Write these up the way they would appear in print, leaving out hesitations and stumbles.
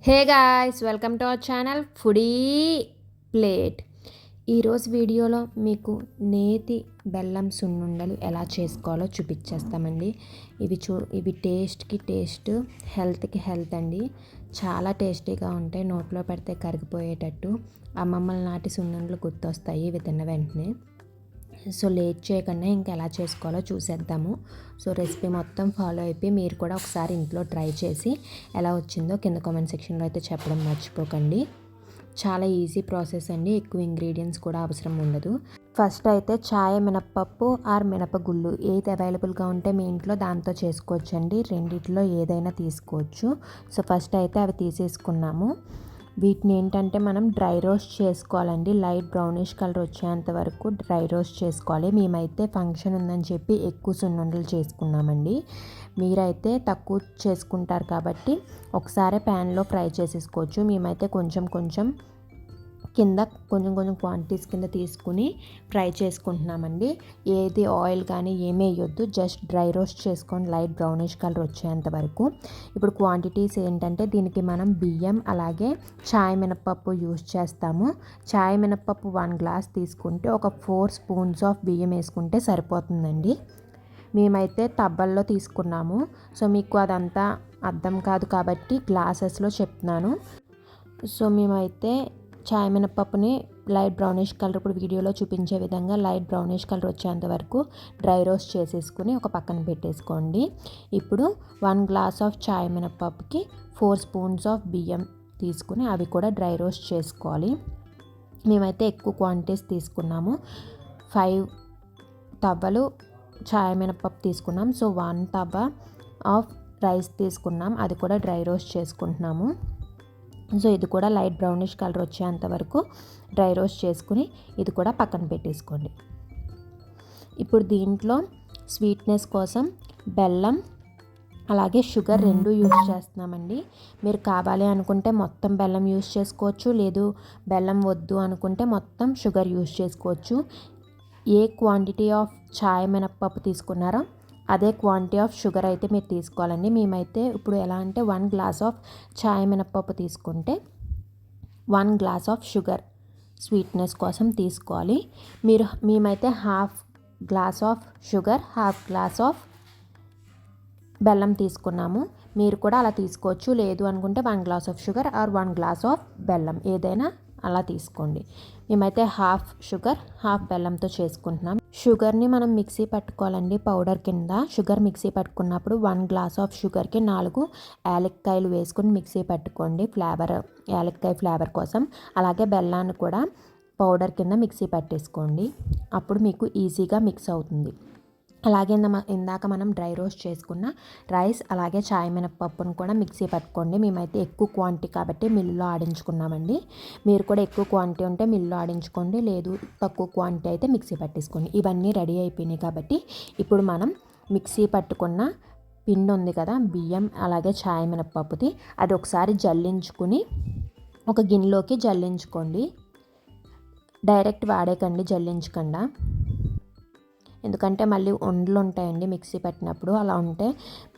Hey guys, welcome to our channel foodie plate. ఈరోజు వీడియోలో మీకు నేతి బెల్లం సున్నుండలు ఎలా చేసుకోవాలో చూపించేస్తామండి. ఇవి టేస్ట్కి టేస్ట్, హెల్త్కి హెల్త్ అండి. చాలా టేస్టీగా ఉంటాయి, నోట్లో పెడితే కరిగిపోయేటట్టు. అమ్మమ్మల నాటి సున్నుండలు గుర్తొస్తాయి ఇవి తిన్న వెంటనే. సో లేట్ చేయకుండా ఇంకా ఎలా చేసుకోవాలో చూసేద్దాము. సో రెసిపీ మొత్తం ఫాలో అయిపోయి మీరు కూడా ఒకసారి ఇంట్లో ట్రై చేసి ఎలా వచ్చిందో కింద కామెంట్ సెక్షన్లో అయితే చెప్పడం మర్చిపోకండి. చాలా ఈజీ ప్రాసెస్ అండి, ఎక్కువ ఇంగ్రీడియంట్స్ కూడా అవసరం ఉండదు. ఫస్ట్ అయితే చాయ్ మినప్పప్పు ఆర్ మినపగుళ్ళు ఏది అవైలబుల్గా ఉంటే మీ ఇంట్లో దాంతో చేసుకోవచ్చండి. రెండిట్లో ఏదైనా తీసుకోవచ్చు. సో ఫస్ట్ అయితే అవి తీసేసుకున్నాము. వీటిని ఏంటంటే మనం డ్రై రోస్ట్ చేసుకోవాలండి. లైట్ బ్రౌనిష్ కలర్ వచ్చేంత వరకు డ్రై రోస్ట్ చేసుకోవాలి. మేమైతే ఫంక్షన్ ఉందని చెప్పి ఎక్కువ సున్నుండలు చేసుకున్నామండి. మీరైతే తక్కువ చేసుకుంటారు కాబట్టి ఒకసారి ప్యాన్లో ఫ్రై చేసేసుకోవచ్చు. మేమైతే కొంచెం కొంచెం క్వాంటిటీస్ కింద తీసుకుని ఫ్రై చేసుకుంటున్నామండి. ఏది ఆయిల్ కానీ ఏమీ వేయొద్దు, జస్ట్ డ్రై రోస్ట్ చేసుకోండి లైట్ బ్రౌనిష్ కలర్ వచ్చేంత వరకు. ఇప్పుడు క్వాంటిటీస్ ఏంటంటే దీనికి మనం బియ్యం అలాగే చాయ్ మినపప్పు యూస్ చేస్తాము. చాయ్ మినపప్పు 1 గ్లాస్ తీసుకుంటే ఒక 4 స్పూన్స్ ఆఫ్ బియ్యం వేసుకుంటే సరిపోతుందండి. మేమైతే తబ్బల్లో తీసుకున్నాము. సో మీకు అదంతా అర్థం కాదు కాబట్టి గ్లాసెస్లో చెప్తున్నాను. సో మేమైతే చాయ్ మినపప్పుని లైట్ బ్రౌనిష్ కలర్, ఇప్పుడు వీడియోలో చూపించే విధంగా లైట్ బ్రౌనిష్ కలర్ వచ్చేంత వరకు డ్రై రోస్ట్ చేసేసుకుని ఒక పక్కన పెట్టేసుకోండి. ఇప్పుడు 1 గ్లాస్ ఆఫ్ చాయ్ మినపప్పుకి 4 స్పూన్స్ ఆఫ్ బియ్యం తీసుకుని అవి కూడా డ్రై రోస్ట్ చేసుకోవాలి. మేమైతే ఎక్కువ క్వాంటిటీస్ తీసుకున్నాము. 5 తవ్వలు చాయ్ మినపప్పు తీసుకున్నాం. సో 1 తవ్వ ఆఫ్ రైస్ తీసుకున్నాం, అది కూడా డ్రై రోస్ట్ చేసుకుంటున్నాము. సో ఇది కూడా లైట్ బ్రౌనిష్ కలర్ వచ్చేంత వరకు డ్రై రోస్ట్ చేసుకుని ఇది కూడా పక్కన పెట్టేసుకోండి. ఇప్పుడు దీంట్లో స్వీట్నెస్ కోసం బెల్లం అలాగే షుగర్ 2 యూజ్ చేస్తున్నామండి. మీరు కావాలి అనుకుంటే మొత్తం బెల్లం యూజ్ చేసుకోవచ్చు, లేదు బెల్లం వద్దు అనుకుంటే మొత్తం షుగర్ యూజ్ చేసుకోవచ్చు. ఏ క్వాంటిటీ ఆఫ్ చాయ్ మినపప్పు తీసుకున్నారో అదే క్వాంటిటీ ఆఫ్ షుగర్ అయితే మీరు తీసుకోవాలండి. మేమైతే ఇప్పుడు ఎలా అంటే 1 గ్లాస్ ఆఫ్ చాయ్ మినపప్పు తీసుకుంటే 1 గ్లాస్ ఆఫ్ షుగర్ స్వీట్నెస్ కోసం తీసుకోవాలి. మేమైతే 1/2 glass of sugar, 1/2 glass of బెల్లం తీసుకున్నాము. మీరు కూడా అలా తీసుకోవచ్చు, లేదు అనుకుంటే 1 glass of sugar or 1 glass of బెల్లం ఏదైనా అలా తీసుకోండి. మేమైతే 1/2 షుగర్ 1/2 బెల్లంతో చేసుకుంటున్నాం. షుగర్ని మనం మిక్సీ పట్టుకోవాలండి పౌడర్ కింద. షుగర్ మిక్సీ పట్టుకున్నప్పుడు 1 గ్లాస్ ఆఫ్ షుగర్కి 4 యాలక్కాయలు వేసుకుని మిక్సీ పట్టుకోండి, యాలక్కాయ ఫ్లేవర్ కోసం. అలాగే బెల్లాన్ని కూడా పౌడర్ కింద మిక్సీ పట్టేసుకోండి, అప్పుడు మీకు ఈజీగా మిక్స్ అవుతుంది. అలాగే ఇందాక మనం డ్రై రోస్ట్ చేసుకున్న రైస్ అలాగే చాయ్ మినపప్పును కూడా మిక్సీ పట్టుకోండి. మేమైతే ఎక్కువ క్వాంటిటీ కాబట్టి మిల్లులో ఆడించుకున్నామండి. మీరు కూడా ఎక్కువ క్వాంటిటీ ఉంటే మిల్లులో ఆడించుకోండి, లేదు తక్కువ క్వాంటిటీ అయితే మిక్సీ పట్టేసుకోండి. ఇవన్నీ రెడీ అయిపోయినాయి కాబట్టి ఇప్పుడు మనం మిక్సీ పట్టుకున్న పిండి ఉంది కదా, బియ్యం అలాగే చాయ్ మినపప్పుది, అది ఒకసారి జల్లించుకుని ఒక గిన్నెలోకి జల్లించుకోండి. డైరెక్ట్ వాడేకండి, జల్లించకుండా. ఎందుకంటే మళ్ళీ ఉండలు ఉంటాయండి మిక్సీ పెట్టినప్పుడు, అలా ఉంటే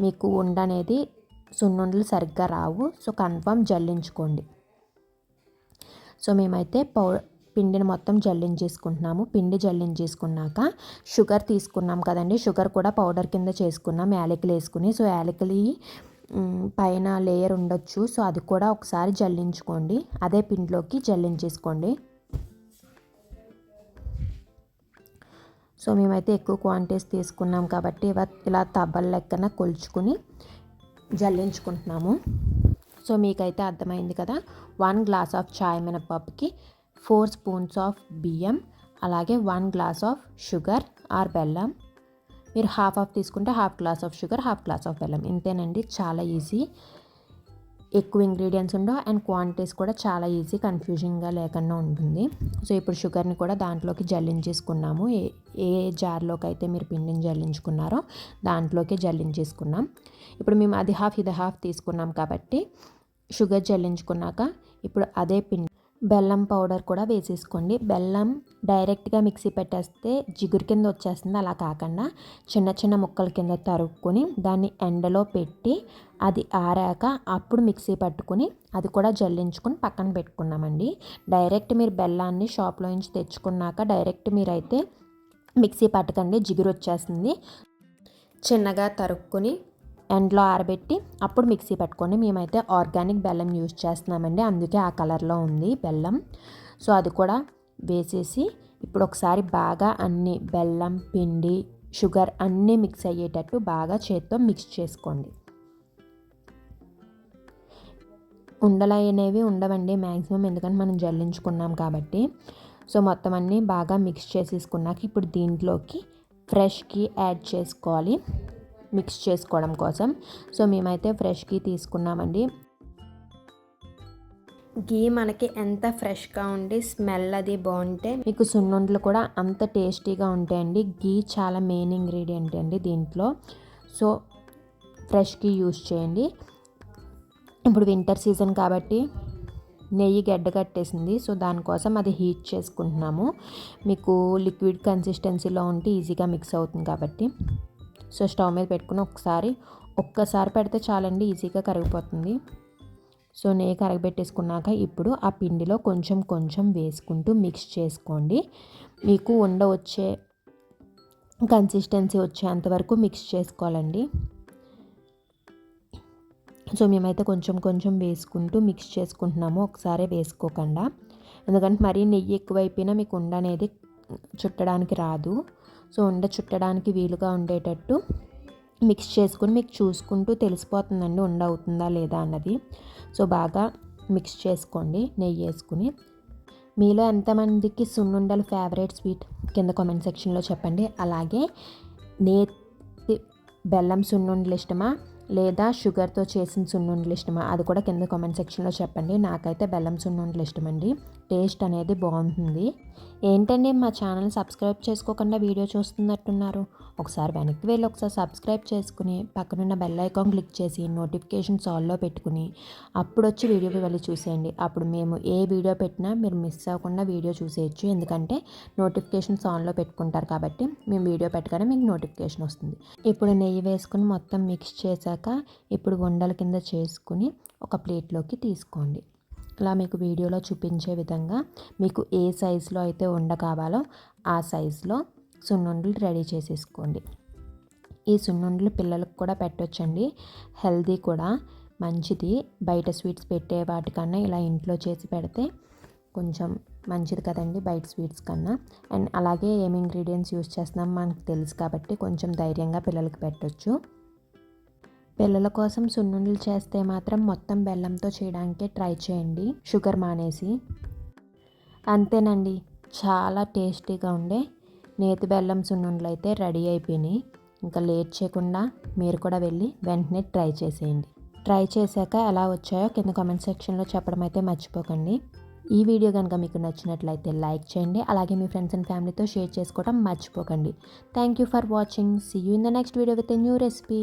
మీకు ఉండ అనేది సున్నుండలు సరిగ్గా రావు. సో కన్ఫర్మ్ జల్లించుకోండి. సో మేమైతే పిండిని మొత్తం జల్లించేసుకుంటున్నాము. పిండి జల్లించేసుకున్నాక షుగర్ తీసుకున్నాం కదండి, షుగర్ కూడా పౌడర్ కింద చేసుకున్నాం యాలకులు వేసుకుని. సో యాలకులు పైన లేయర్ ఉండొచ్చు, సో అది కూడా ఒకసారి జల్లించుకోండి, అదే పిండిలోకి జల్లించేసుకోండి. సో మేమైతే ఎక్కువ క్వాంటిటీస్ తీసుకున్నాం కాబట్టి ఇలా తబ్బల లెక్కన కొలుచుకుని జల్లించుకుంటున్నాము. సో మీకైతే అర్థమైంది కదా. 1 గ్లాస్ ఆఫ్ చాయ్ మినపప్పుకి 4 స్పూన్స్ ఆఫ్ బియ్యం అలాగే 1 గ్లాస్ ఆఫ్ షుగర్ ఆర్ బెల్లం. మీరు హాఫ్ తీసుకుంటే 1/2 glass of sugar, 1/2 glass of బెల్లం. ఇంతేనండి, చాలా ఈజీ. ఎక్కువ ఇంగ్రీడియంట్స్ ఉండవు అండ్ క్వాంటిటీస్ కూడా చాలా ఈజీ, కన్ఫ్యూజింగ్గా లేకుండా ఉంటుంది. సో ఇప్పుడు షుగర్ని కూడా దాంట్లోకి జల్లించేసుకున్నాము. ఏ జార్లోకి అయితే మీరు పిండిని జల్లించుకున్నారో దాంట్లోకి జల్లించేసుకున్నాం. ఇప్పుడు మేము అది హాఫ్ ఇది హాఫ్ తీసుకున్నాం కాబట్టి షుగర్ జల్లించుకున్నాక ఇప్పుడు అదే పిండి బెల్లం పౌడర్ కూడా వేసేసుకోండి. బెల్లం డైరెక్ట్గా మిక్సీ పెట్టేస్తే జిగురు కింద వచ్చేస్తుంది. అలా కాకుండా చిన్న చిన్న ముక్కల కింద తరుక్కొని దాన్ని ఎండలో పెట్టి అది ఆరాక అప్పుడు మిక్సీ పట్టుకుని అది కూడా జల్లించుకొని పక్కన పెట్టుకున్నామండి. డైరెక్ట్ మీరు బెల్లాన్ని షాప్లో నుంచి తెచ్చుకున్నాక డైరెక్ట్ మీరైతే మిక్సీ పట్టకండి, జిగురు వచ్చేస్తుంది. చిన్నగా తరుక్కుని ఎండలో ఆరబెట్టి అప్పుడు మిక్సీ పట్టుకోండి. మేమైతే ఆర్గానిక్ బెల్లం యూజ్ చేస్తున్నామండి, అందుకే ఆ కలర్లో ఉంది బెల్లం. సో అది కూడా వేసేసి ఇప్పుడు ఒకసారి బాగా అన్ని బెల్లం, పిండి, షుగర్ అన్నీ మిక్స్ అయ్యేటట్టు బాగా చేత్తో మిక్స్ చేసుకోండి. ఉండలు అనేవి ఉండవండి మ్యాక్సిమం, ఎందుకంటే మనం జల్లించుకున్నాం కాబట్టి. సో మొత్తం అన్నీ బాగా మిక్స్ చేసేసుకున్నాక ఇప్పుడు దీంట్లోకి ఫ్రెష్ ఘీ యాడ్ చేసుకోవాలి మిక్స్ చేసుకోవడం కోసం. సో మేమైతే ఫ్రెష్ ఘీ తీసుకున్నామండి. ఘీ మనకి ఎంత ఫ్రెష్గా ఉండి స్మెల్ అది బాగుంటే మీకు సున్నుండలు కూడా అంత టేస్టీగా ఉంటాయండి. ఘీ చాలా మెయిన్ ఇంగ్రీడియంట్ అండి దీంట్లో. సో ఫ్రెష్ ఘీ యూజ్ చేయండి. ఇప్పుడు వింటర్ సీజన్ కాబట్టి నెయ్యి గడ్డకట్టేసింది, సో దానికోసం అది హీట్ చేసుకుంటున్నాము. మీకు లిక్విడ్ కన్సిస్టెన్సీలో ఉంటే ఈజీగా మిక్స్ అవుతుంది కాబట్టి. సో స్టవ్ మీద పెట్టుకుని ఒక్కసారి పెడితే చాలండి, ఈజీగా కరిగిపోతుంది. సో నెయ్యి కరగబెట్టేసుకున్నాక ఇప్పుడు ఆ పిండిలో కొంచెం కొంచెం వేసుకుంటూ మిక్స్ చేసుకోండి. మీకు వచ్చే కన్సిస్టెన్సీ వచ్చేంతవరకు మిక్స్ చేసుకోవాలండి. సో మేమైతే కొంచెం కొంచెం వేసుకుంటూ మిక్స్ చేసుకుంటున్నాము, ఒకసారి వేసుకోకుండా. ఎందుకంటే మరీ నెయ్యి ఎక్కువైపోయినా మీకు ఉండ అనేది చుట్టడానికి రాదు. సో ఉండ చుట్టడానికి వీలుగా ఉండేటట్టు మిక్స్ చేసుకుని మీకు చూసుకుంటూ తెలిసిపోతుందండి ఉండ అవుతుందా లేదా అన్నది. సో బాగా మిక్స్ చేసుకోండి నెయ్యి వేసుకుని. మీలో ఎంతమందికి సున్నుండలు ఫేవరెట్ స్వీట్ కింద కామెంట్ సెక్షన్లో చెప్పండి. అలాగే నేతి బెల్లం సున్నుండలు ఇష్టమా లేదా షుగర్తో చేసిన సున్నుండలు ఇష్టమా అది కూడా కింద కామెంట్ సెక్షన్లో చెప్పండి. నాకైతే బెల్లం సున్నుండలు ఇష్టమండి, టేస్ట్ అనేది బాగుంటుంది. ఏంటండి మా ఛానల్ సబ్స్క్రైబ్ చేసుకోకుండా వీడియో చూస్తున్నట్టున్నారు? ఒకసారి వెనక్కి వెళ్ళి ఒకసారి సబ్స్క్రైబ్ చేసుకుని పక్కనున్న బెల్ ఐకాన్ క్లిక్ చేసి నోటిఫికేషన్స్ ఆల్లో పెట్టుకుని అప్పుడు వచ్చి వీడియో వెళ్ళి చూసేయండి. అప్పుడు మేము ఏ వీడియో పెట్టినా మీరు మిస్ అవ్వకుండా వీడియో చూసేయచ్చు. ఎందుకంటే నోటిఫికేషన్స్ ఆన్లో పెట్టుకుంటారు కాబట్టి మేము వీడియో పెట్టగానే మీకు నోటిఫికేషన్ వస్తుంది. ఇప్పుడు నెయ్యి వేసుకుని మొత్తం మిక్స్ చేశాక ఇప్పుడు ఉండల కింద చేసుకుని ఒక ప్లేట్లోకి తీసుకోండి. ఇలా మీకు వీడియోలో చూపించే విధంగా మీకు ఏ సైజులో అయితే ఉండ కావాలో ఆ సైజులో సున్నుండలు రెడీ చేసేసుకోండి. ఈ సున్నుండలు పిల్లలకు కూడా పెట్టొచ్చండి, హెల్దీ కూడా, మంచిది. బయట స్వీట్స్ పెట్టే వాటికన్నా ఇలా ఇంట్లో చేసి పెడితే కొంచెం మంచిది కదండి బయట స్వీట్స్ కన్నా. అండ్ అలాగే ఏమి ఇంగ్రీడియంట్స్ యూస్ చేస్తున్నాం మనకు తెలుసు కాబట్టి కొంచెం ధైర్యంగా పిల్లలకి పెట్టొచ్చు. పిల్లల కోసం సున్నుండలు చేస్తే మాత్రం మొత్తం బెల్లంతో చేయడానికి ట్రై చేయండి, షుగర్ మానేసి. అంతేనండి, చాలా టేస్టీగా ఉండే నేతి బెల్లం సున్నుండలు అయితే రెడీ అయిపోయినాయి. ఇంకా లేట్ చేయకుండా మీరు కూడా వెళ్ళి వెంటనే ట్రై చేసేయండి. ట్రై చేశాక ఎలా వచ్చాయో కింద కామెంట్ సెక్షన్లో చెప్పడం అయితే మర్చిపోకండి. ఈ వీడియో కనుక మీకు నచ్చినట్లయితే లైక్ చేయండి, అలాగే మీ ఫ్రెండ్స్ అండ్ ఫ్యామిలీతో షేర్ చేసుకోవడం మర్చిపోకండి. Thank you for watching. See you in the next video with a new recipe.